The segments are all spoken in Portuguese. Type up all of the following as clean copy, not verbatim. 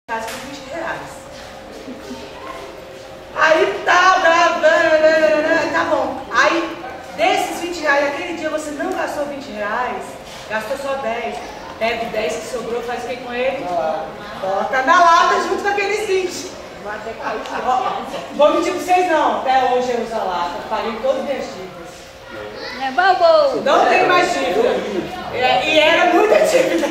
por R$20. Aí tá bom. Aí desses R$20, aquele dia você não gastou R$20, gastou só 10. Pega o 10 que sobrou, faz o que com ele? Bota na lata junto com aqueles 20. Vou mentir pra vocês não, até hoje eu uso a lata, paguei todas as minhas dívidas. É bobo! Não tem mais dívida. E era muita dívida.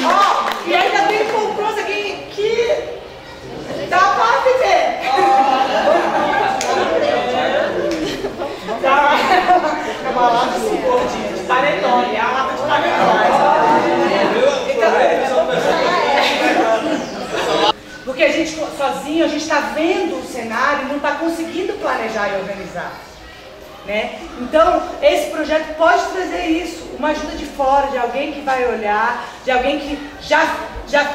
Ó, e ainda tem poucos aqui que dá pra viver. É uma lata de panetone, é a lata de panetone. Porque a gente sozinho, a gente está vendo o cenário e não está conseguindo planejar e organizar. Né? Então, esse projeto pode trazer isso, uma ajuda de fora, de alguém que vai olhar, de alguém que já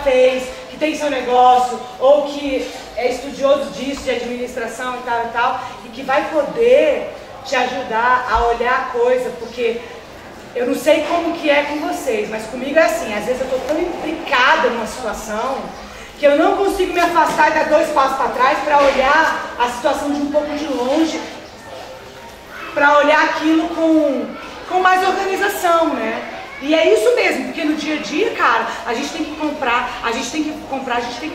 fez, que tem seu negócio, ou que é estudioso disso, de administração e tal, e que vai poder te ajudar a olhar a coisa, porque eu não sei como que é com vocês, mas comigo é assim, às vezes eu estou tão implicada numa situação que eu não consigo me afastar e dar 2 passos para trás para olhar a situação de um pouco de longe, para olhar aquilo com mais organização, né? E é isso mesmo, porque no dia a dia, cara, a gente tem que comprar, a gente tem que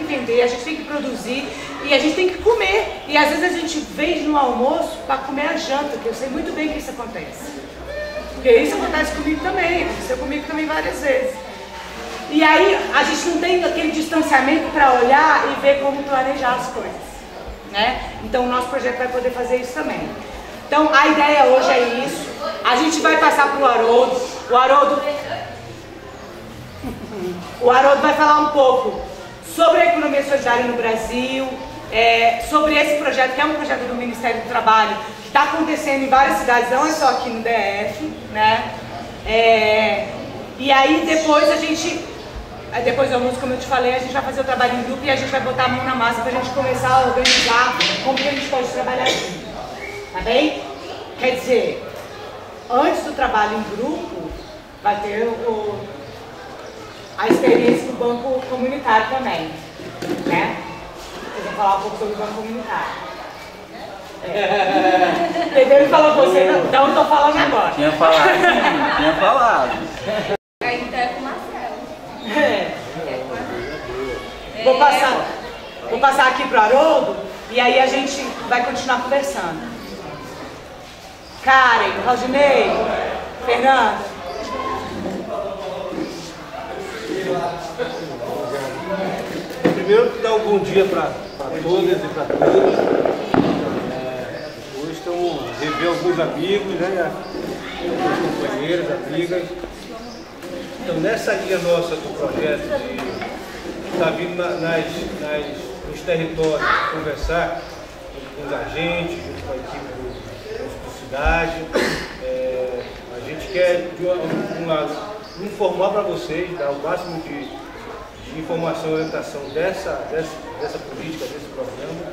vender, a gente tem que produzir e a gente tem que comer. E às vezes a gente vem no almoço para comer a janta, que eu sei muito bem que isso acontece. Porque isso acontece comigo também, aconteceu comigo também várias vezes. E aí a gente não tem aquele distanciamento para olhar e ver como planejar as coisas, né? Então o nosso projeto vai poder fazer isso também. Então a ideia hoje é isso. A gente vai passar para o Haroldo. O Haroldo vai falar um pouco sobre a economia solidária no Brasil, sobre esse projeto, que é um projeto do Ministério do Trabalho, que está acontecendo em várias cidades, não é só aqui no DF, né? E aí depois do almoço, como eu te falei, a gente vai fazer o trabalho em grupo e a gente vai botar a mão na massa para a gente começar a organizar como que a gente pode trabalhar junto, tá bem? Quer dizer, antes do trabalho em grupo, vai ter a experiência do banco comunitário também, né? Eu vou falar um pouco sobre o banco comunitário. Entendeu? Ele falou com você, então eu tô falando agora. Tinha falado. Ainda é com o Marcelo. Vou passar aqui pro Haroldo e aí a gente vai continuar conversando. Karen, Rodinei, Fernanda. Primeiro, dar um bom dia para todas e para todos. Hoje estamos revendo alguns amigos, né? Alguns companheiros, amigas. Então, nessa linha nossa do projeto de estar vindo nos territórios conversar com os agentes, junto com a equipe da cidade, a gente quer, de um lado, informar para vocês, dar o máximo de informação e orientação dessa política, desse programa.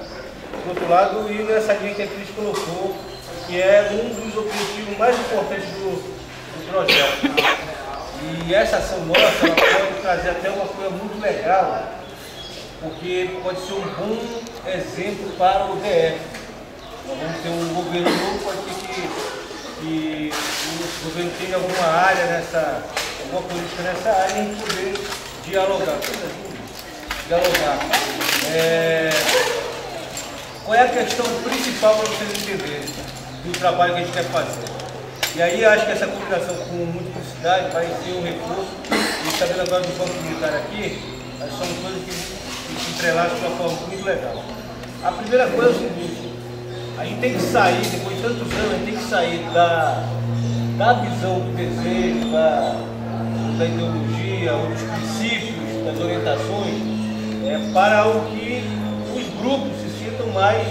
Do outro lado, ir nessa linha que a Cris colocou, que é um dos objetivos mais importantes do projeto. E essa ação nossa, ela pode trazer até uma coisa muito legal, porque pode ser um bom exemplo para o DF. Nós vamos ter um governo novo, pode ser que o governo tenha alguma área alguma política nessa área e a gente poder dialogar. Qual é a questão principal para vocês entenderem do trabalho que a gente quer fazer? E aí acho que essa combinação com multiplicidade vai ser um recurso. E está vendo agora do Banco Militar aqui, são coisas que se entrelaçam de uma forma muito legal. A primeira coisa é o seguinte: a gente tem que sair, depois de tantos anos, a gente tem que sair da visão do desejo, da ideologia, ou dos princípios, das orientações, para o que os grupos se sintam mais,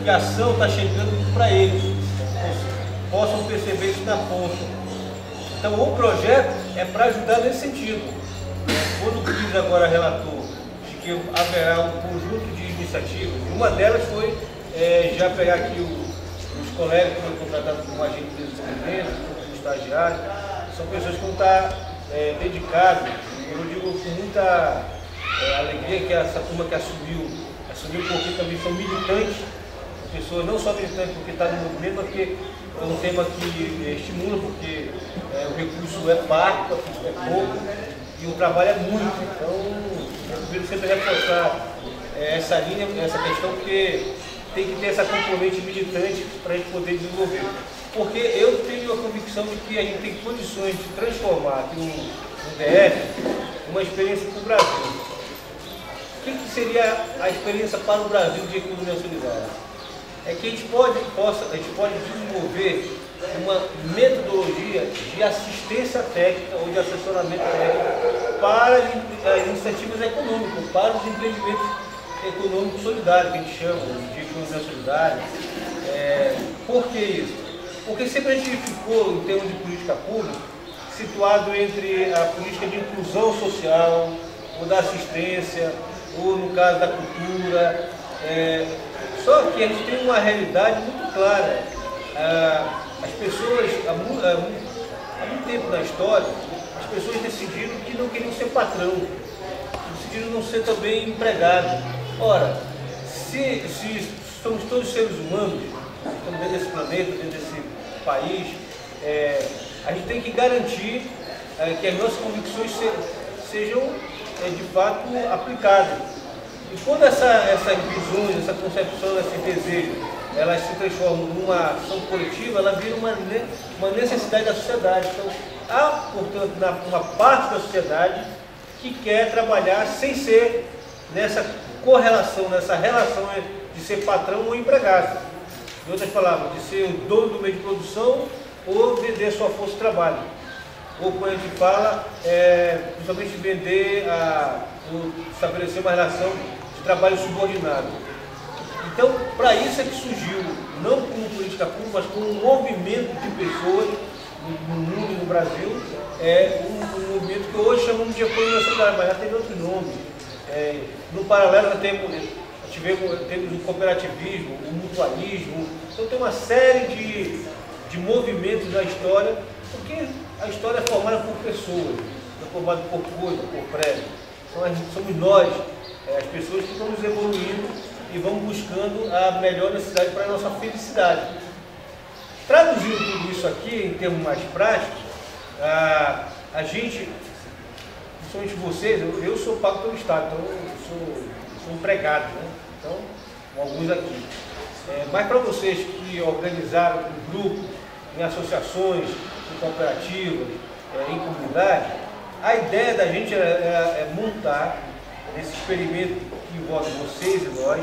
que a ação está chegando para eles, possam perceber isso na ponta. Então o projeto é para ajudar nesse sentido. Quando o Cris agora relatou de que haverá um conjunto de iniciativas, e uma delas foi já pegar aqui os colegas que foram contratados como agentes de desenvolvimento, como estagiários, são pessoas que vão estar dedicadas, eu digo com muita alegria que essa turma que assumiu porque também são militantes, pessoas não só militantes porque está no movimento, mas porque é um tema que estimula, porque o recurso é parco, é pouco, e o trabalho é muito. Então, eu prefiro sempre reforçar essa linha, essa questão, porque tem que ter essa componente militante para a gente poder desenvolver. Porque eu tenho a convicção de que a gente tem condições de transformar aqui no DF uma experiência para o Brasil. O que seria a experiência para o Brasil de economia solidária? É que a gente pode desenvolver uma metodologia de assistência técnica ou de assessoramento técnico para as iniciativas econômicas, para os empreendimentos econômicos solidários, que a gente chama de economia solidária. Por que isso? Porque sempre a gente ficou, em termos de política pública, situado entre a política de inclusão social, ou da assistência, ou no caso da cultura. Só que a gente tem uma realidade muito clara. As pessoas, há muito tempo na história, as pessoas decidiram que não queriam ser patrão, decidiram não ser também empregado. Ora, se somos todos seres humanos, estamos dentro desse planeta, dentro desse país, a gente tem que garantir que as nossas convicções sejam de fato aplicadas. E quando essas visões, essa concepção, esse desejo, elas se transformam numa ação coletiva, ela vira uma necessidade da sociedade. Então, há, portanto, uma parte da sociedade que quer trabalhar sem ser nessa correlação, nessa relação de ser patrão ou empregado. Em outras palavras, de ser o dono do meio de produção ou vender sua força de trabalho. Ou quando a gente fala, principalmente vender, ou estabelecer uma relação de trabalho subordinado. Então, para isso é que surgiu, não como política pública, mas como um movimento de pessoas no mundo e no Brasil, um movimento que hoje chamamos de economia solidária, mas já teve outro nome. No paralelo, nós temos o cooperativismo, o mutualismo. Então, tem uma série de movimentos na história, porque a história é formada por pessoas, não é formada por coisa, por prédio. Somos nós, as pessoas que estamos evoluindo e vamos buscando a melhor necessidade para a nossa felicidade. Traduzindo tudo isso aqui em termos mais práticos, a gente, principalmente vocês, eu sou pago pelo Estado, então eu sou empregado, né? Então, alguns aqui. Mas para vocês que organizaram um grupo, em associações, em cooperativas, em comunidade, a ideia da gente é montar esse experimento que envolve vocês e nós,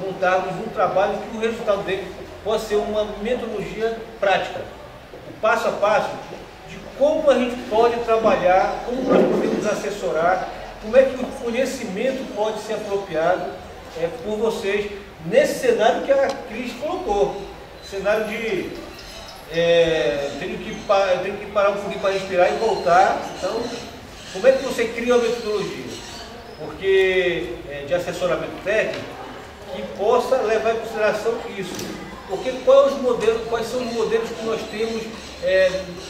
montarmos um trabalho que o resultado dele possa ser uma metodologia prática, o passo a passo de como a gente pode trabalhar, como nós podemos assessorar, como é que o conhecimento pode ser apropriado por vocês nesse cenário que a Cris colocou, cenário de tenho que parar um pouquinho para respirar e voltar. Então, como é que você cria uma metodologia? Porque de assessoramento técnico que possa levar em consideração isso. Porque quais são os modelos que nós temos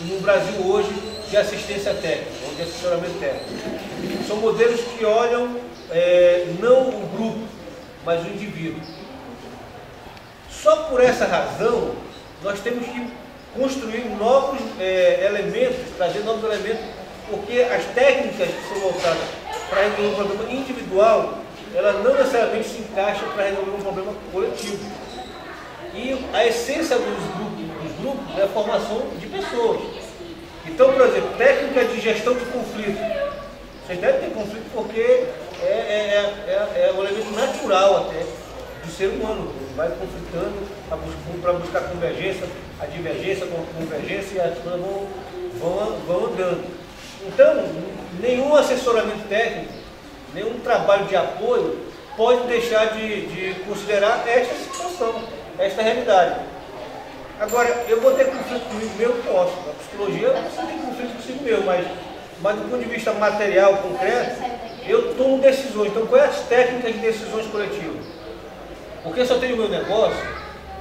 no Brasil hoje de assistência técnica, ou de assessoramento técnico? São modelos que olham não o grupo, mas o indivíduo. Só por essa razão, nós temos que construir novos elementos, trazer novos elementos, porque as técnicas que são voltadas para resolver um problema individual, ela não necessariamente se encaixa para resolver um problema coletivo. E a essência dos grupos é a formação de pessoas. Então, por exemplo, técnica de gestão de conflito. Vocês devem ter conflito porque é um elemento natural até do ser humano. Vai conflitando para buscar convergência, a divergência com a convergência, e as coisas vão andando. Então, nenhum assessoramento técnico, nenhum trabalho de apoio pode deixar de considerar esta situação, esta realidade. Agora, eu vou ter conflito comigo meu, posso. Na psicologia, você tem conflito consigo meu, mas do ponto de vista material, concreto, eu tomo decisões. Então, quais as técnicas de decisões coletivas? Porque se eu tenho o meu negócio,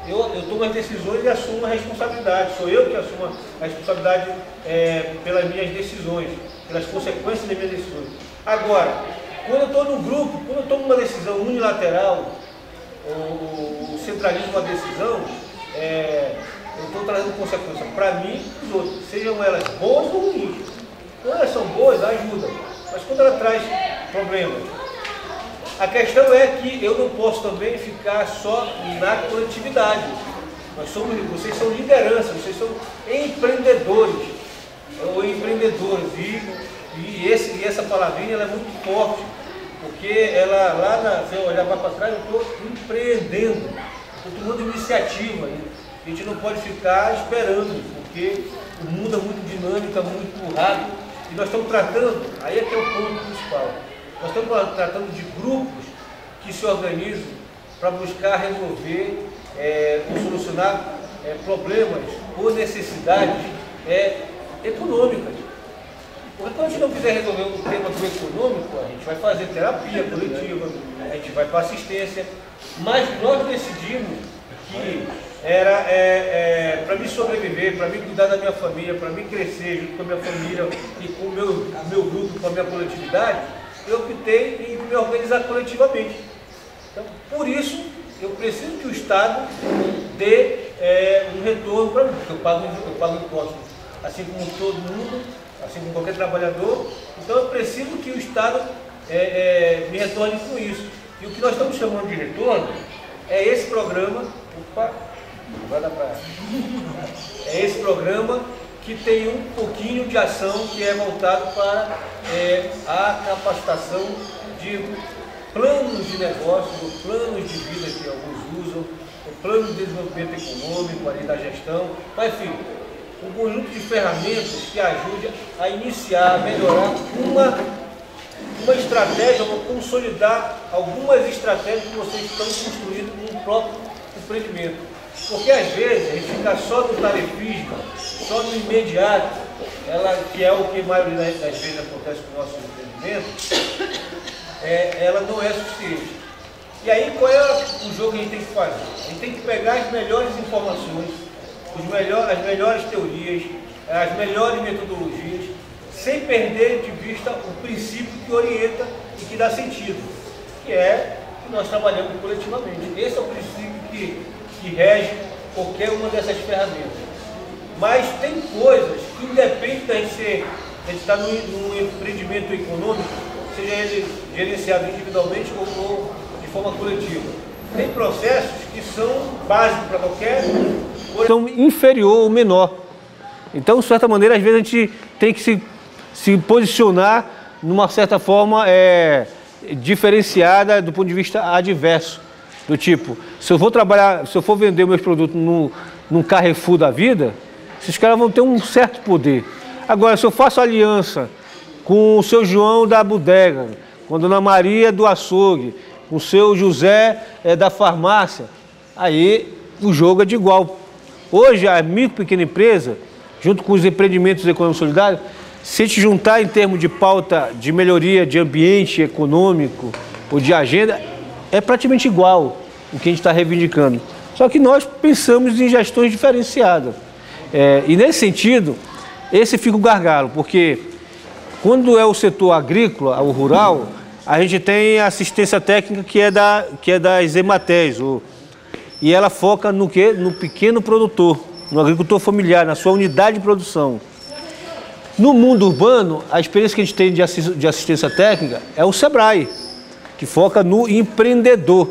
eu tomo as decisões e assumo a responsabilidade. Sou eu que assumo a responsabilidade pelas minhas decisões, pelas consequências das minhas decisões. Agora, quando eu estou num grupo, quando eu tomo uma decisão unilateral, o centralismo da decisão, eu estou trazendo consequência para mim e para os outros, sejam elas boas ou ruins. Quando elas são boas, ajudam, mas quando ela traz problemas. A questão é que eu não posso também ficar só na coletividade. Vocês são liderança, vocês são empreendedores ou empreendedoras. E essa palavrinha ela é muito forte, porque ela lá, se eu olhar para trás, eu estou empreendendo, estou tomando iniciativa. A gente não pode ficar esperando, porque o mundo é muito dinâmico, é muito rápido, e nós estamos tratando, aí é que é o ponto principal, nós estamos tratando de grupos que se organizam para buscar resolver ou solucionar problemas ou necessidades econômicas. Porque quando a gente não quiser resolver um tema do econômico, a gente vai fazer terapia coletiva, a gente vai para assistência, mas nós decidimos que era para me sobreviver, para me cuidar da minha família, para me crescer junto com a minha família e com o meu grupo, com a minha coletividade, eu optei em me organizar coletivamente. Então, por isso, eu preciso que o Estado dê um retorno para mim, porque eu pago impostos, assim como todo mundo, assim como qualquer trabalhador. Então, eu preciso que o Estado me retorne com isso. E o que nós estamos chamando de retorno é esse programa. Opa! Vai dar pra... É esse programa que tem um pouquinho de ação que é voltado para a capacitação de planos de negócio, ou planos de vida que alguns usam, o plano de desenvolvimento econômico ali da gestão, mas enfim, um conjunto de ferramentas que ajude a iniciar, a melhorar uma estratégia, ou consolidar algumas estratégias que vocês estão construindo no próprio empreendimento. Porque às vezes a gente fica só no tarefismo, só no imediato, que é o que a maioria das vezes acontece com o nosso empreendimento, ela não é suficiente. E aí qual é o jogo que a gente tem que fazer? A gente tem que pegar as melhores informações, as melhores teorias, as melhores metodologias, sem perder de vista o princípio que orienta e que dá sentido, que é que nós trabalhamos coletivamente. Esse é o princípio que rege qualquer uma dessas ferramentas. Mas tem coisas que independem da gente estar num empreendimento econômico, seja ele gerenciado individualmente ou de forma coletiva. Tem processos que são básicos para qualquer coisa. São inferior ou menor. Então, de certa maneira, às vezes a gente tem que se posicionar numa certa forma diferenciada do ponto de vista adverso. Do tipo, se eu for vender meus produtos num Carrefour da vida, esses caras vão ter um certo poder. Agora, se eu faço aliança com o seu João da bodega, com a dona Maria do açougue, com o seu José da farmácia, aí o jogo é de igual. Hoje, a micro e pequena empresa, junto com os empreendimentos econômicos solidários, se a gente juntar em termos de pauta de melhoria de ambiente econômico ou de agenda, é praticamente igual o que a gente está reivindicando. Só que nós pensamos em gestões diferenciadas. E nesse sentido, esse fica o gargalo, porque quando é o setor agrícola, o rural, a gente tem a assistência técnica que é das EMATES, e ela foca no quê? No pequeno produtor, no agricultor familiar, na sua unidade de produção. No mundo urbano, a experiência que a gente tem de assistência técnica é o SEBRAE, que foca no empreendedor.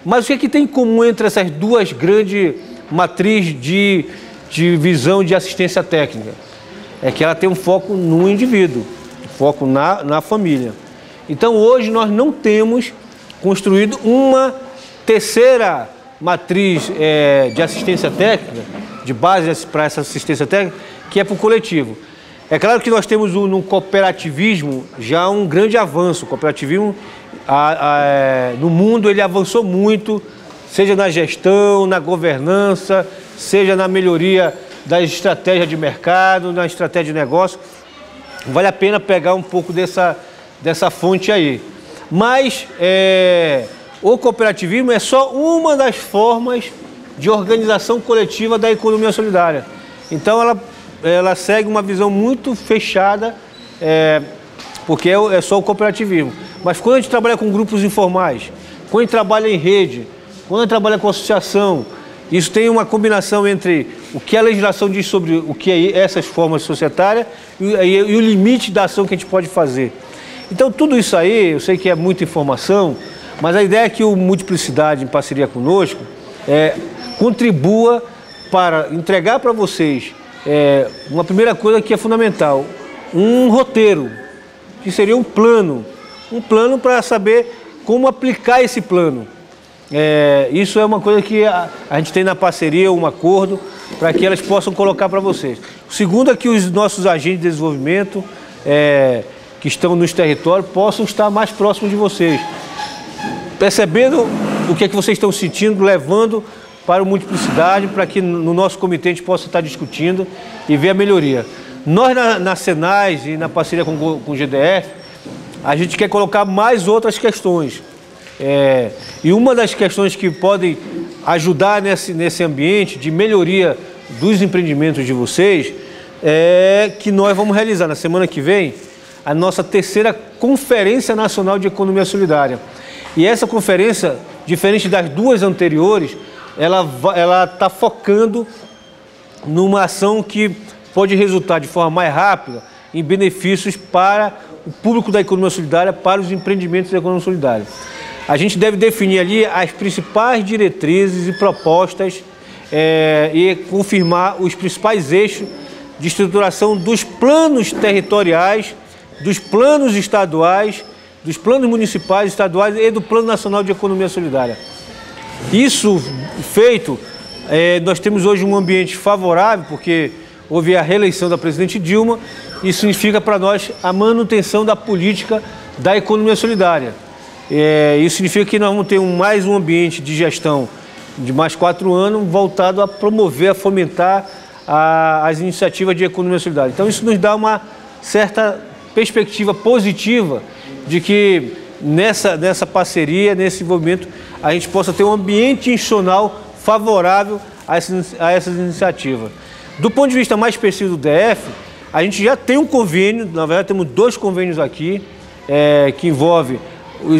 Mas o que é que tem em comum entre essas duas grandes matrizes de visão de assistência técnica? É que ela tem um foco no indivíduo, foco na família. Então hoje nós não temos construído uma terceira matriz de assistência técnica, de base para essa assistência técnica, que é para o coletivo. É claro que nós temos no cooperativismo já um grande avanço. O cooperativismo no mundo ele avançou muito, seja na gestão, na governança, seja na melhoria da estratégia de mercado, na estratégia de negócio. Vale a pena pegar um pouco dessa fonte aí. Mas o cooperativismo é só uma das formas de organização coletiva da economia solidária. Então ela segue uma visão muito fechada, porque é só o cooperativismo. Mas quando a gente trabalha com grupos informais, quando a gente trabalha em rede, quando a gente trabalha com associação, isso tem uma combinação entre o que a legislação diz sobre o que é essas formas societárias e o limite da ação que a gente pode fazer. Então tudo isso aí, eu sei que é muita informação, mas a ideia é que o Multiplicidade, em parceria conosco, contribua para entregar para vocês uma primeira coisa que é fundamental, um roteiro, que seria um plano para saber como aplicar esse plano. Isso é uma coisa que a gente tem na parceria, um acordo, para que elas possam colocar para vocês. O segundo é que os nossos agentes de desenvolvimento que estão nos territórios possam estar mais próximos de vocês, percebendo o que é que vocês estão sentindo, levando para o Multiplicidade, para que no nosso comitê a gente possa estar discutindo e ver a melhoria. Nós na Senais e na parceria com o GDF, a gente quer colocar mais outras questões. E uma das questões que podem ajudar nesse ambiente de melhoria dos empreendimentos de vocês é que nós vamos realizar na semana que vem a nossa terceira Conferência Nacional de Economia Solidária. E essa conferência, diferente das duas anteriores, ela está focando numa ação que pode resultar de forma mais rápida em benefícios para o público da economia solidária, para os empreendimentos da economia solidária. A gente deve definir ali as principais diretrizes e propostas e confirmar os principais eixos de estruturação dos planos territoriais, dos planos estaduais, dos planos municipais, estaduais e do Plano Nacional de Economia Solidária. Isso feito, nós temos hoje um ambiente favorável, porque houve a reeleição da presidente Dilma. Isso significa para nós a manutenção da política da economia solidária. Isso significa que nós vamos ter mais um ambiente de gestão de mais 4 anos voltado a promover, a fomentar as iniciativas de economia solidária. Então isso nos dá uma certa perspectiva positiva de que nessa parceria, nesse envolvimento, a gente possa ter um ambiente institucional favorável a essas iniciativas. Do ponto de vista mais específico do DF, a gente já tem um convênio, na verdade temos 2 convênios aqui, que envolve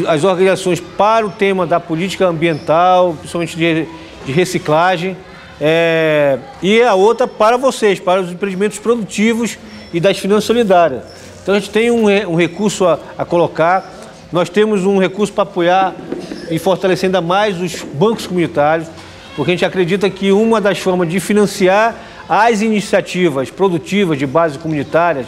as organizações para o tema da política ambiental, principalmente de reciclagem, e a outra para vocês, para os empreendimentos produtivos e das finanças solidárias. Então a gente tem um recurso a colocar, nós temos um recurso para apoiar e fortalecer ainda mais os bancos comunitários, porque a gente acredita que uma das formas de financiar as iniciativas produtivas de base comunitárias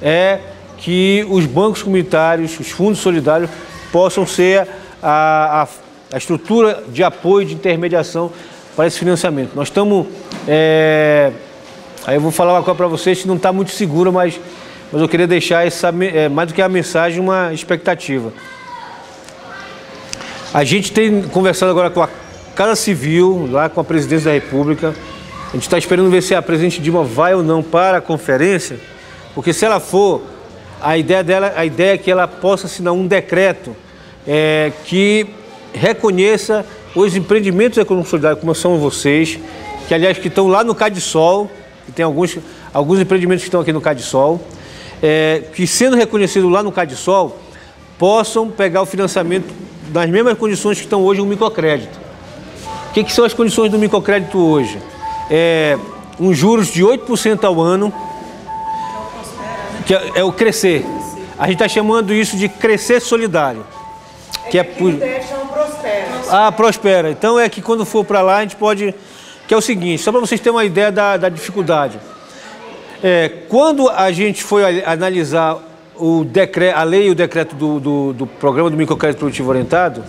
é que os bancos comunitários, os fundos solidários, possam ser a estrutura de apoio, de intermediação para esse financiamento. Nós estamos... aí eu vou falar uma coisa para vocês que não está muito segura, mas eu queria deixar mais do que a mensagem, uma expectativa. A gente tem conversado agora com a Casa Civil, lá com a Presidência da República. A gente está esperando ver se a presidente Dilma vai ou não para a conferência, porque se ela for, a ideia é que ela possa assinar um decreto que reconheça os empreendimentos da economia solidária, como são vocês, que aliás que estão lá no CADSOL, que tem alguns empreendimentos que estão aqui no CADSOL, que sendo reconhecidos lá no CADSOL, possam pegar o financiamento nas mesmas condições que estão hoje no microcrédito. O que são as condições do microcrédito hoje? Um juros de 8% ao ano, que é o crescer. A gente está chamando isso de crescer solidário. Que é por... Prospera. Prospera. Então é que quando for para lá a gente pode... Que é o seguinte, só para vocês terem uma ideia da dificuldade. Quando a gente foi analisar a lei e o decreto do programa do microcrédito produtivo orientado,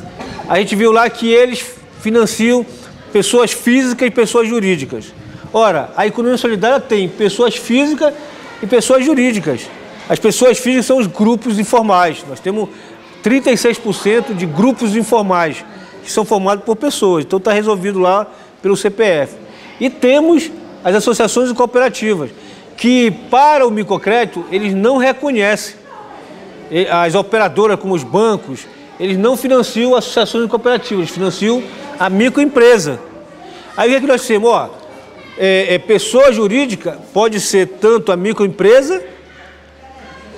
a gente viu lá que eles financiam pessoas físicas e pessoas jurídicas. Ora, a economia solidária tem pessoas físicas e pessoas jurídicas. As pessoas físicas são os grupos informais. Nós temos 36% de grupos informais, que são formados por pessoas. Então está resolvido lá pelo CPF. E temos as associações e cooperativas, que para o microcrédito eles não reconhecem. As operadoras, como os bancos, eles não financiam associações e cooperativas, eles financiam a microempresa. Aí o que nós dissemos? Ó, pessoa jurídica pode ser tanto a microempresa,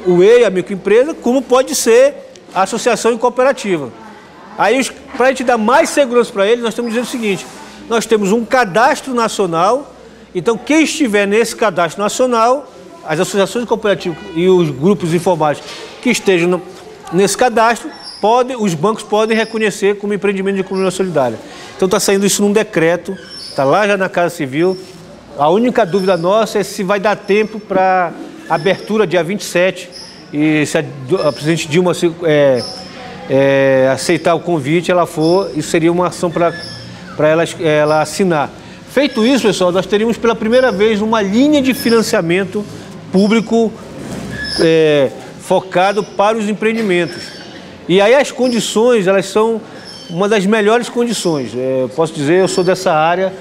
o EI, a microempresa, como pode ser a associação e cooperativa. Aí, para a gente dar mais segurança para eles, nós estamos dizendo o seguinte: nós temos um cadastro nacional, então quem estiver nesse cadastro nacional, as associações cooperativas e os grupos informais que estejam nesse cadastro, os bancos podem reconhecer como empreendimento de economia solidária. Então está saindo isso num decreto, está lá já na Casa Civil. A única dúvida nossa é se vai dar tempo para abertura dia 27, e se a presidente Dilma aceitar o convite, ela for, isso seria uma ação para ela assinar. Feito isso, pessoal, nós teríamos pela primeira vez uma linha de financiamento público focado para os empreendimentos. E aí as condições, elas são uma das melhores condições. Posso dizer, eu sou dessa área,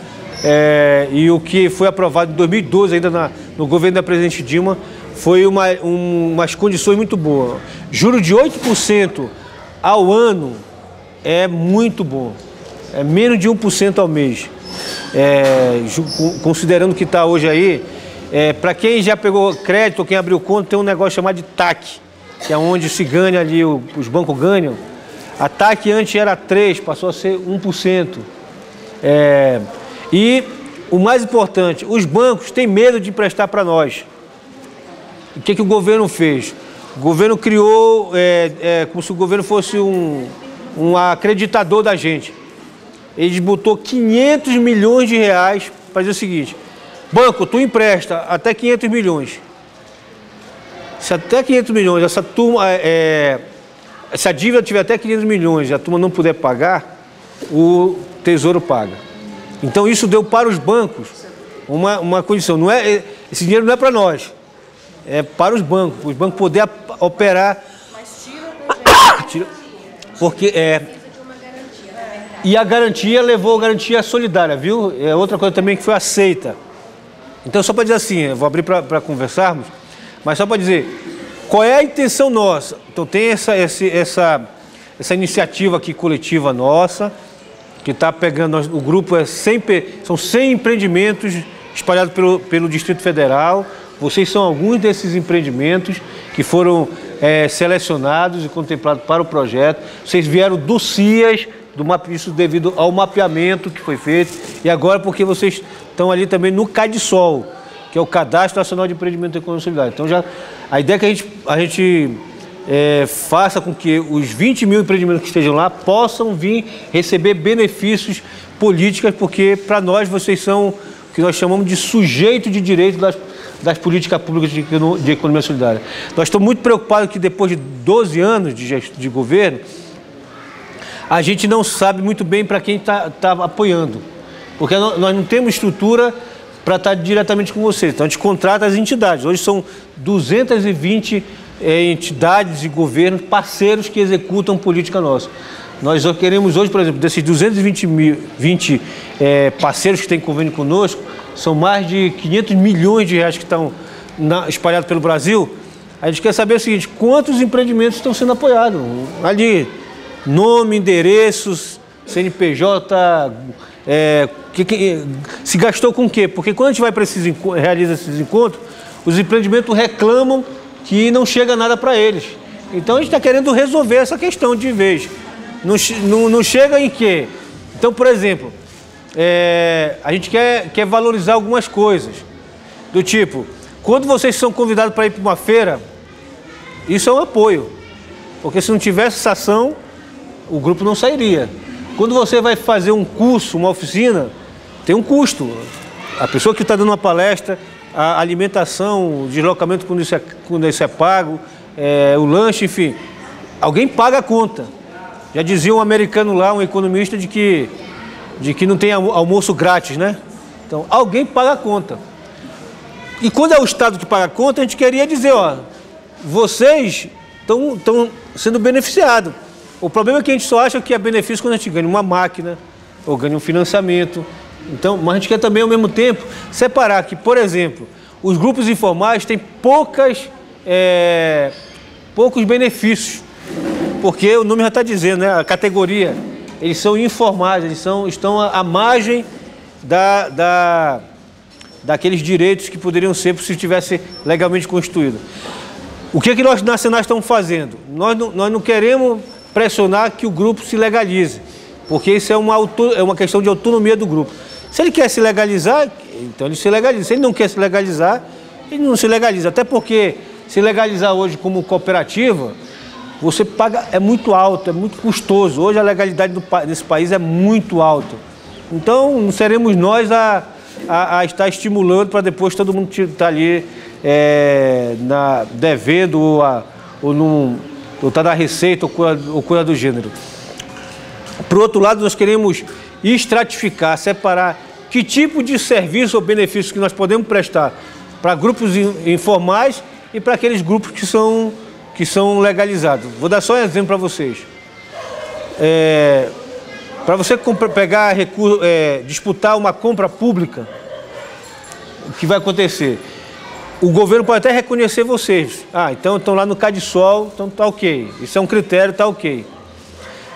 e o que foi aprovado em 2012, ainda no governo da presidente Dilma, foi umas condições muito boas. Juro de 8% ao ano é muito bom. É menos de 1% ao mês. Considerando que está hoje aí, para quem já pegou crédito ou quem abriu conta, tem um negócio chamado de TAC, que é onde se ganha ali, os bancos ganham. A TAC antes era 3%, passou a ser 1%. E o mais importante, os bancos têm medo de emprestar para nós. O que o governo fez? O governo criou, como se o governo fosse um acreditador da gente. Ele botou 500 milhões de reais para dizer o seguinte: banco, tu empresta até 500 milhões. Se até 500 milhões, se a dívida tiver até 500 milhões e a turma não puder pagar, o Tesouro paga. Então isso deu para os bancos uma condição. Esse dinheiro não é para nós, é para os bancos poder operar. Mas tira porque e a garantia levou a garantia solidária, viu? É outra coisa também que foi aceita. Então, só para dizer assim, eu vou abrir para conversarmos, mas só para dizer, qual é a intenção nossa? Então, tem essa iniciativa aqui coletiva nossa, que está pegando, o grupo são 100 empreendimentos espalhados pelo Distrito Federal. Vocês são alguns desses empreendimentos que foram selecionados e contemplados para o projeto. Vocês vieram do CIAS, isso devido ao mapeamento que foi feito, e agora porque vocês estão ali também no CADSOL, que é o Cadastro Nacional de Empreendimento de Economia Solidária. Então, a ideia é que a gente faça com que os 20 mil empreendimentos que estejam lá possam vir receber benefícios políticos, porque para nós vocês são o que nós chamamos de sujeito de direito das políticas públicas de economia solidária. Nós estamos muito preocupados que depois de 12 anos de governo, a gente não sabe muito bem para quem está apoiando, porque nós não temos estrutura para estar diretamente com vocês. Então a gente contrata as entidades. Hoje são 220 entidades e governos parceiros que executam política nossa. Nós queremos hoje, por exemplo, desses 220 parceiros que têm convênio conosco, são mais de 500 milhões de reais que estão espalhados pelo Brasil. A gente quer saber o seguinte: quantos empreendimentos estão sendo apoiados? Ali, nome, endereços, CNPJ, se gastou com o quê? Porque quando a gente vai para realiza esses encontros, os empreendimentos reclamam que não chega nada para eles. Então a gente está querendo resolver essa questão de vez. Não chega em quê? Então, por exemplo, a gente quer valorizar algumas coisas. Do tipo, quando vocês são convidados para ir para uma feira, isso é um apoio. Porque se não tivesse essa ação, o grupo não sairia. Quando você vai fazer um curso, uma oficina, tem um custo. A pessoa que está dando uma palestra, a alimentação, o deslocamento quando isso é pago, o lanche, enfim. Alguém paga a conta. Já dizia um americano lá, um economista, de que não tem almoço grátis, né? Então, alguém paga a conta. E quando é o Estado que paga a conta, a gente queria dizer, ó, vocês estão sendo beneficiados. O problema é que a gente só acha que é benefício quando a gente ganha uma máquina ou ganha um financiamento. Então, mas a gente quer também, ao mesmo tempo, separar que, por exemplo, os grupos informais têm poucos benefícios, porque o nome já está dizendo, né? A categoria, eles são informais, estão à margem daqueles direitos que poderiam ser se estivesse legalmente constituído. O que nós na Senat estamos fazendo? Nós não queremos pressionar que o grupo se legalize, porque isso é uma questão de autonomia do grupo. Se ele quer se legalizar, então ele se legaliza. Se ele não quer se legalizar, ele não se legaliza. Até porque se legalizar hoje como cooperativa, você paga, é muito alto, é muito custoso. Hoje a legalidade desse país é muito alta. Então não seremos nós a estar estimulando para depois todo mundo estar ali devendo ou estar na receita ou coisa do gênero. Por outro lado, nós queremos estratificar, separar que tipo de serviço ou benefício que nós podemos prestar para grupos informais e para aqueles grupos que são legalizados. Vou dar só um exemplo para vocês. Para você pegar recurso, disputar uma compra pública, o que vai acontecer? O governo pode até reconhecer vocês. Então estão lá no CADSOL, então está ok. Isso é um critério, está ok.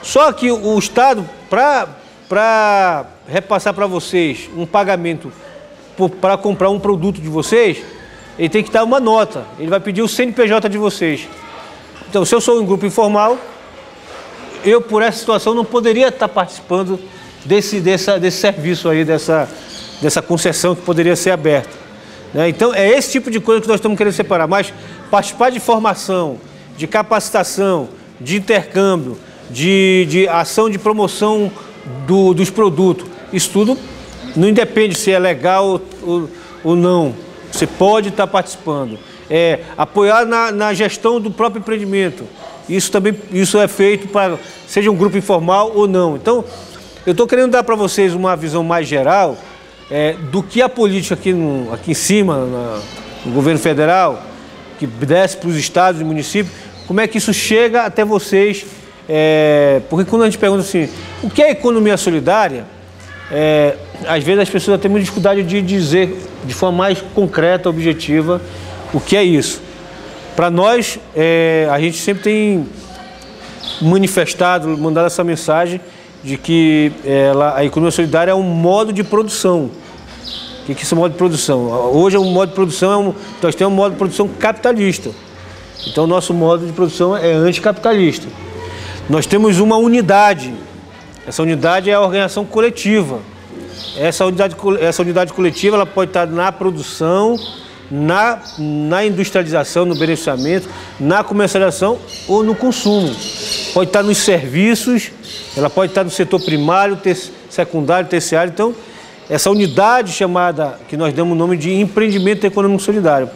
Só que o Estado, para repassar para vocês um pagamento para comprar um produto de vocês, ele tem que dar uma nota. Ele vai pedir o CNPJ de vocês. Então, se eu sou um grupo informal, eu, por essa situação, não poderia estar participando desse serviço aí, dessa concessão que poderia ser aberta. Né? Então, é esse tipo de coisa que nós estamos querendo separar. Mas participar de formação, de capacitação, de intercâmbio, de ação de promoção dos produtos, isso tudo não independe se é legal ou não. Você pode estar participando. Apoiar na gestão do próprio empreendimento. Isso é feito para, seja um grupo informal ou não. Então, eu estou querendo dar para vocês uma visão mais geral do que a política aqui em cima, no governo federal, que desce para os estados e municípios, como é que isso chega até vocês. Porque quando a gente pergunta assim, o que é economia solidária? Às vezes as pessoas têm muita dificuldade de dizer de forma mais concreta, objetiva, o que é isso. Para nós, a gente sempre tem manifestado, mandado essa mensagem de que a economia solidária é um modo de produção. O que é esse modo de produção? Hoje, o modo de produção nós temos um modo de produção capitalista. Então, o nosso modo de produção é anticapitalista. Nós temos uma unidade. Essa unidade é a organização coletiva. Essa unidade coletiva ela pode estar na produção, na industrialização, no beneficiamento, na comercialização ou no consumo. Pode estar nos serviços, ela pode estar no setor primário, secundário, terciário. Então, essa unidade chamada, que nós damos o nome de empreendimento econômico solidário.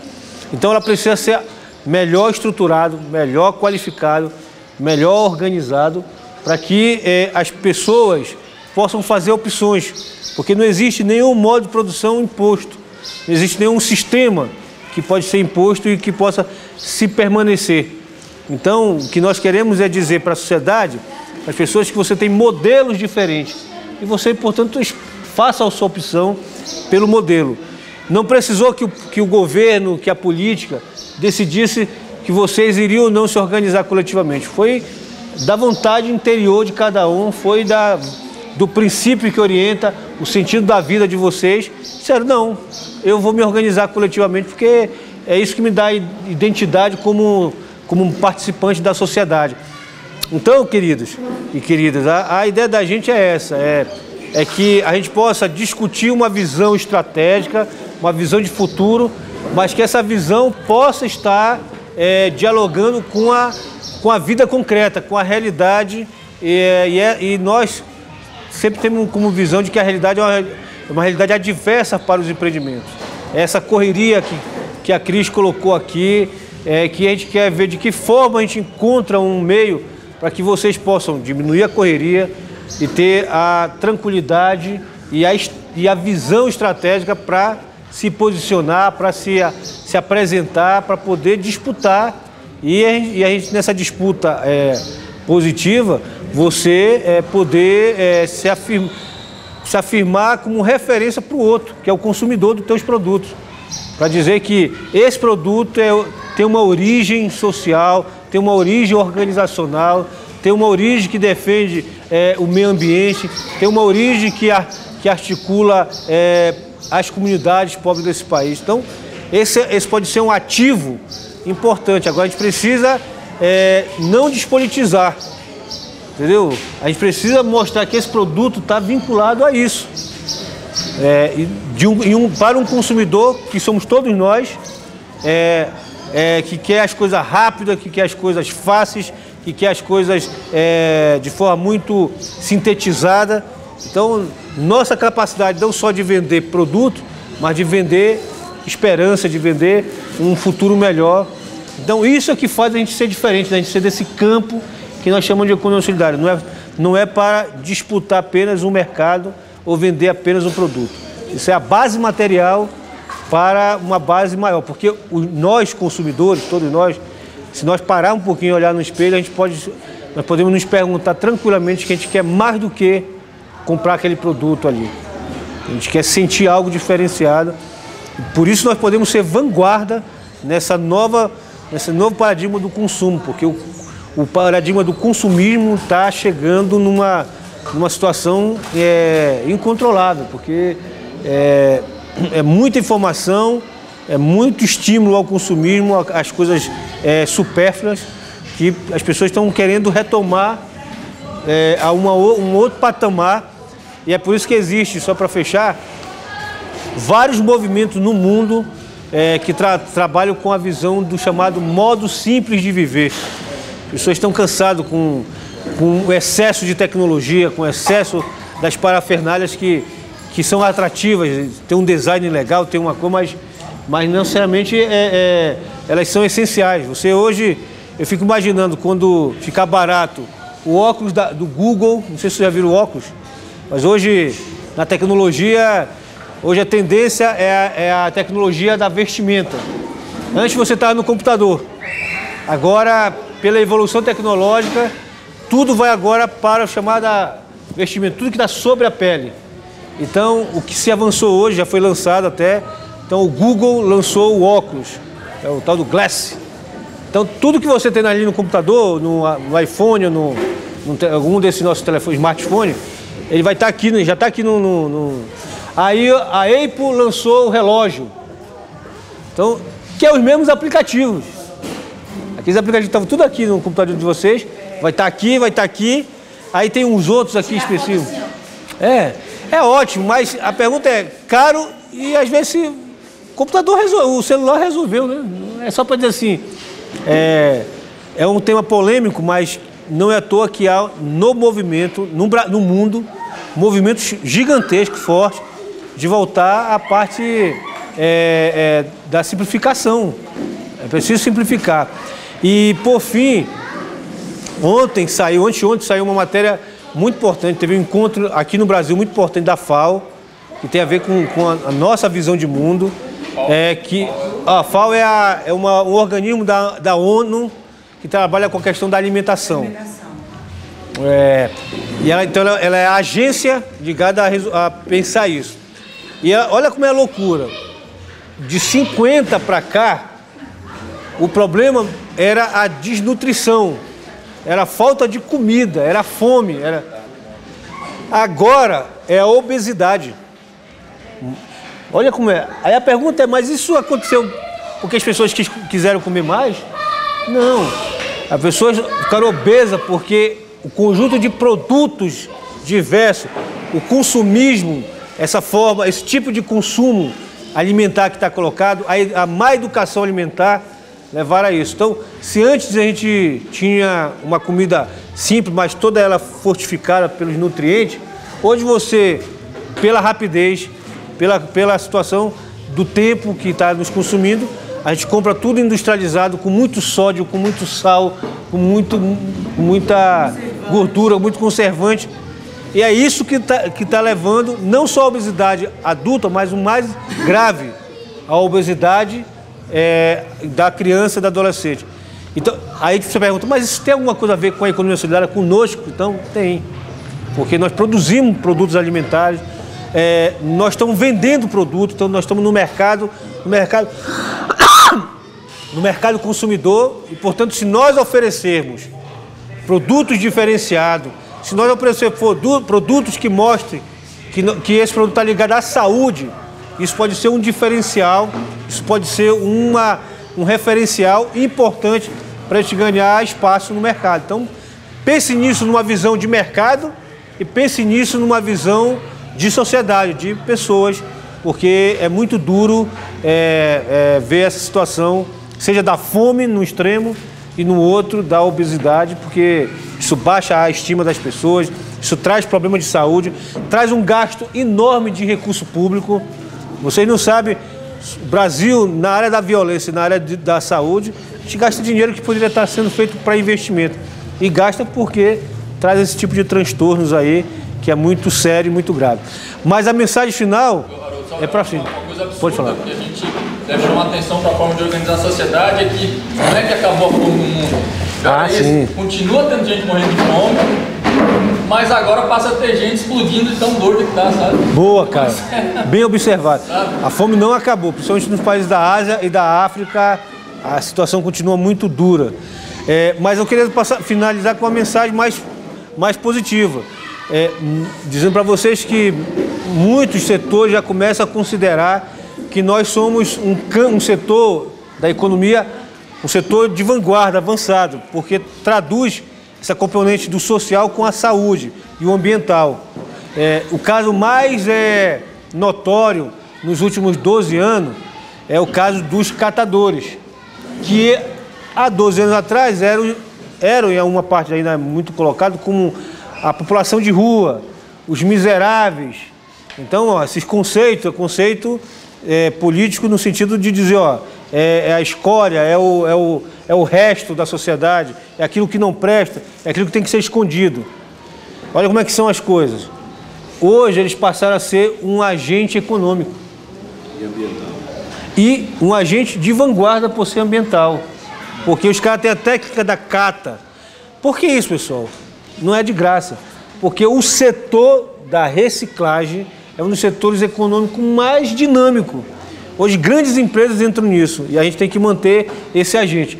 Então, ela precisa ser melhor estruturado, melhor qualificado, melhor organizado, para que as pessoas possam fazer opções, porque não existe nenhum modo de produção imposto, não existe nenhum sistema que pode ser imposto e que possa se permanecer. Então, o que nós queremos é dizer para a sociedade, para as pessoas, que você tem modelos diferentes e você, portanto, faça a sua opção pelo modelo. Não precisou que o governo, que a política decidisse que vocês iriam ou não se organizar coletivamente. Foi da vontade interior de cada um, foi do princípio que orienta o sentido da vida de vocês. Disseram, não, eu vou me organizar coletivamente porque é isso que me dá identidade como um participante da sociedade. Então, queridos e queridas, a ideia da gente é essa, é que a gente possa discutir uma visão estratégica, uma visão de futuro, mas que essa visão possa estar dialogando com a vida concreta, com a realidade, e nós sempre temos como visão de que a realidade é uma realidade adversa para os empreendimentos. Essa correria que a Cris colocou aqui, que a gente quer ver de que forma a gente encontra um meio para que vocês possam diminuir a correria e ter a tranquilidade e a visão estratégica para se posicionar, para se apresentar, para poder disputar. E a gente, nessa disputa positiva, você poder se afirmar como referência para o outro, que é o consumidor dos teus produtos. Para dizer que esse produto tem uma origem social, tem uma origem organizacional, tem uma origem que defende o meio ambiente, tem uma origem que articula as comunidades pobres desse país. Então, esse pode ser um ativo importante. Agora, a gente precisa não despolitizar, entendeu? A gente precisa mostrar que esse produto está vinculado a isso. Para um consumidor, que somos todos nós, que quer as coisas rápidas, que quer as coisas fáceis, que quer as coisas de forma muito sintetizada. Então, nossa capacidade não só de vender produto, mas de vender esperança, de vender um futuro melhor. Então, isso é que faz a gente ser diferente, né? A gente ser desse campo que nós chamamos de economia solidária. Não é para disputar apenas um mercado ou vender apenas um produto. Isso é a base material para uma base maior, porque nós consumidores, todos nós, se nós parar um pouquinho e olhar no espelho, nós podemos nos perguntar tranquilamente que a gente quer mais do que comprar aquele produto ali. A gente quer sentir algo diferenciado. Por isso nós podemos ser vanguarda nesse novo paradigma do consumo, porque o paradigma do consumismo está chegando numa situação incontrolável, porque é muita informação, é muito estímulo ao consumismo, às coisas supérfluas, que as pessoas estão querendo retomar a um outro patamar. E é por isso que existe, só para fechar, vários movimentos no mundo que trabalham com a visão do chamado modo simples de viver. As pessoas estão cansadas com o excesso de tecnologia, com o excesso das parafernálias que são atrativas, tem um design legal, tem uma coisa, mas não necessariamente elas são essenciais. Você hoje, eu fico imaginando quando ficar barato o óculos do Google, não sei se vocês já viram o óculos, mas hoje na tecnologia, hoje a tendência é a tecnologia da vestimenta. Antes você estava no computador, agora pela evolução tecnológica, tudo vai agora para o chamado vestimento, tudo que está sobre a pele. Então, o que se avançou hoje, já foi lançado até, então o Google lançou o óculos, é o tal do Glass. Então, tudo que você tem ali no computador, no iPhone, ou algum desses nossos telefones, smartphone, ele vai estar aqui, já está aqui Aí a Apple lançou o relógio, então, que é os mesmos aplicativos. Aqueles aplicativos estavam tudo aqui no computador de vocês, vai estar aqui, aí tem uns outros aqui específicos. É ótimo, mas a pergunta é caro e às vezes o computador o celular resolveu, né? É só para dizer assim, é um tema polêmico, mas não é à toa que há no movimento, no mundo, movimentos gigantescos, fortes, de voltar à parte da simplificação. É preciso simplificar. E, por fim, anteontem saiu uma matéria muito importante, teve um encontro aqui no Brasil muito importante da FAO, que tem a ver com a nossa visão de mundo. Que a FAO é um organismo da ONU que trabalha com a questão da alimentação. Então ela é a agência ligada a pensar isso. E olha como é a loucura. De 50 para cá, o problema era a desnutrição, era a falta de comida, era a fome. Agora é a obesidade. Olha como é. Aí a pergunta é, mas isso aconteceu porque as pessoas quiseram comer mais? Não. As pessoas ficaram obesas porque o conjunto de produtos diversos, o consumismo, esse tipo de consumo alimentar que está colocado, a má educação alimentar levaram a isso. Então, se antes a gente tinha uma comida simples, mas toda ela fortificada pelos nutrientes, hoje você, pela rapidez, pela situação do tempo que está nos consumindo, a gente compra tudo industrializado, com muito sódio, com muito sal, com muita gordura, muito conservante. E é isso que tá levando não só a obesidade adulta, mas o mais grave, a obesidade da criança e da adolescente. Então, aí você pergunta, mas isso tem alguma coisa a ver com a economia solidária conosco? Então, tem. Porque nós produzimos produtos alimentares, nós estamos vendendo produtos, então nós estamos no mercado consumidor, e, portanto, se nós oferecermos produtos diferenciados, se nós oferecermos produtos que mostrem que esse produto está ligado à saúde, isso pode ser um diferencial, isso pode ser um referencial importante para a gente ganhar espaço no mercado. Então, pense nisso numa visão de mercado e pense nisso numa visão de sociedade, de pessoas, porque é muito duro ver essa situação, seja da fome no extremo e no outro da obesidade, porque isso baixa a estima das pessoas, isso traz problemas de saúde, traz um gasto enorme de recurso público. Vocês não sabem, o Brasil, na área da violência, na área da saúde, a gente gasta dinheiro que poderia estar sendo feito para investimento. E gasta porque traz esse tipo de transtornos aí, que é muito sério e muito grave. Mas a mensagem final é para frente. Pode falar. Que a gente deve chamar atenção para a forma de organizar a sociedade é que não é que acabou a fome no mundo. Sim. Continua tendo gente morrendo de fome, mas agora passa a ter gente explodindo de tão gordo que tá, sabe? Boa, cara. Bem observado. A fome não acabou, principalmente nos países da Ásia e da África, a situação continua muito dura. Mas eu queria finalizar com uma mensagem mais positiva. Dizendo para vocês que muitos setores já começam a considerar que nós somos um setor da economia, um setor de vanguarda, avançado, porque traduz essa componente do social com a saúde e o ambiental. O caso mais notório nos últimos 12 anos é o caso dos catadores, que há 12 anos atrás eram em uma parte ainda muito colocado como a população de rua, os miseráveis. Então, esse conceito político no sentido de dizer, é a escória, é o resto da sociedade, é aquilo que não presta, é aquilo que tem que ser escondido. Olha como é que são as coisas. Hoje eles passaram a ser um agente econômico E ambiental. e um agente de vanguarda por ser ambiental, porque os caras têm a técnica da cata. Por que isso, pessoal? Não é de graça, porque o setor da reciclagem é um dos setores econômicos mais dinâmicos. Hoje, grandes empresas entram nisso e a gente tem que manter esse agente.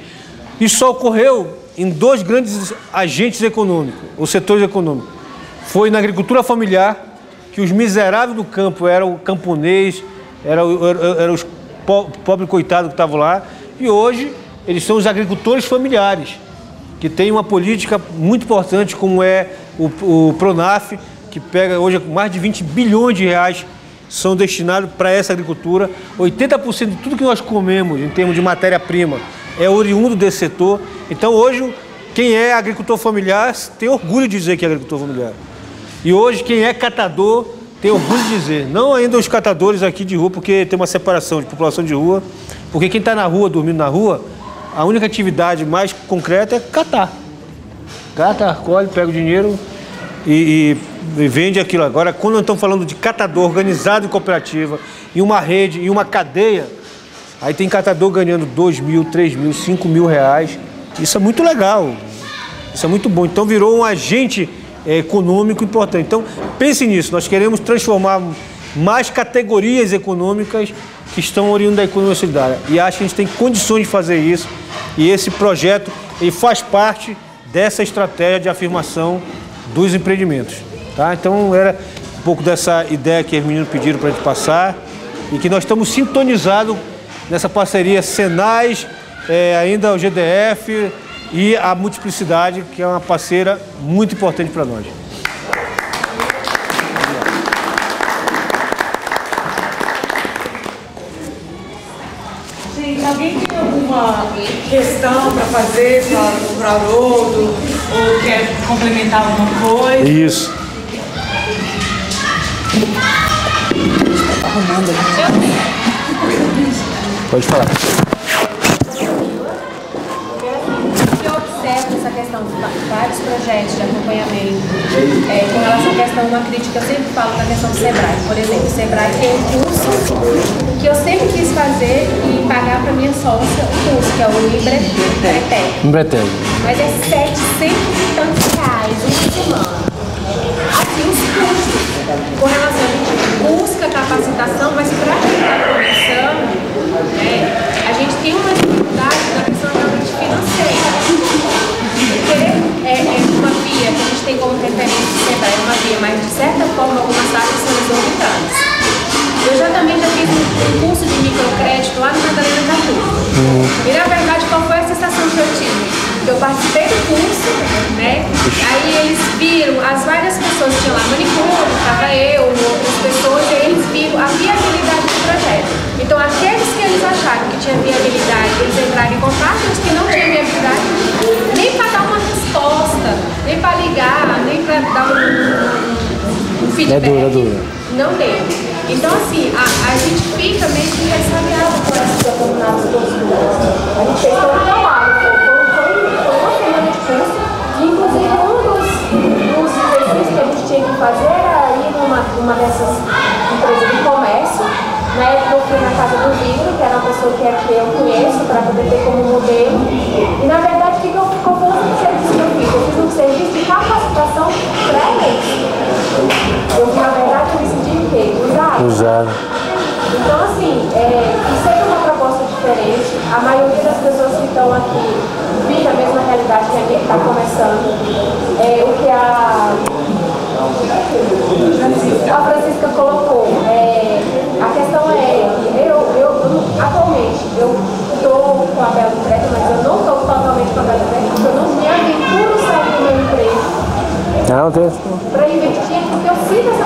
Isso só ocorreu em dois grandes agentes econômicos, ou setores econômicos. Foi na agricultura familiar, que os miseráveis do campo eram o camponês, eram os pobres coitados que estavam lá, e hoje eles são os agricultores familiares, que tem uma política muito importante, como é o Pronaf, que pega hoje mais de 20 bilhões de reais são destinados para essa agricultura. 80% de tudo que nós comemos em termos de matéria-prima é oriundo desse setor. Então hoje, quem é agricultor familiar tem orgulho de dizer que é agricultor familiar. E hoje, quem é catador tem orgulho de dizer. Não ainda os catadores aqui de rua, porque tem uma separação de população de rua. Porque quem está na rua, dormindo na rua, a única atividade mais concreta é catar. Cata, colhe, pega o dinheiro e vende aquilo. Agora, quando nós estamos falando de catador organizado em cooperativa, em uma rede, em uma cadeia, aí tem catador ganhando 2 mil, 3 mil, 5 mil reais. Isso é muito legal. Isso é muito bom. Então virou um agente econômico importante. Então pense nisso. Nós queremos transformar mais categorias econômicas que estão oriundas da economia solidária. E acho que a gente tem condições de fazer isso. E esse projeto ele faz parte dessa estratégia de afirmação dos empreendimentos. Tá? Então era um pouco dessa ideia que os meninos pediram para a gente passar e que nós estamos sintonizados nessa parceria Senais, ainda o GDF e a Multiplicidade, que é uma parceira muito importante para nós. Gente, alguém tem alguma questão para fazer para o Haroldo? Ou quer complementar alguma coisa? Isso. Pode falar. Eu observo essa questão de vários projetos de acompanhamento com relação à questão, uma crítica, eu sempre falo da questão do Sebrae. Por exemplo, o Sebrae tem um curso que eu sempre quis fazer e pagar para minha sócia o curso, que é o Embretec. Mas é 700 e tantos reais uma semana. Assim, os custos com relação a gente busca capacitação, mas para quem está começando, a gente tem uma dificuldade da questão realmente financeira. Porque é uma via que a gente tem como referência do Sebrae, é uma via, mas de certa forma algumas áreas são participei do curso, né? Aí eles viram as várias pessoas que tinham lá, manicure, estava eu, outras pessoas, e eles viram a viabilidade do projeto. Então aqueles que eles acharam que tinha viabilidade, eles entraram em contato, os que não tinham viabilidade, nem para dar uma resposta, nem para ligar, nem para dar um feedback. É dura. Não deu. Então assim, a gente fica meio que ressabiado com essas determinadas posturas. A gente fez todo o trabalho, foi uma semana de curso, e inclusive um dos exercícios que a gente tinha que fazer era ir numa dessas empresas de comércio. Na época eu fui na Casa do Vidro, que era uma pessoa que eu conheço, para poder ter como modelo. E na verdade, o que eu fiz no serviço que eu fiz? Eu fiz um serviço de capacitação pré-leite. Eu, na verdade, eu me senti o quê? Usado. Então, assim, isso é uma proposta diferente. A maioria das pessoas que estão aqui vive a mesma realidade que a minha, que está começando. O que a Francisca colocou. A questão é que atualmente eu estou com a Bela Empresa, mas eu não estou totalmente com a Bela Empresa, porque eu não me aventuro sair do meu emprego para investir, porque eu sinto essa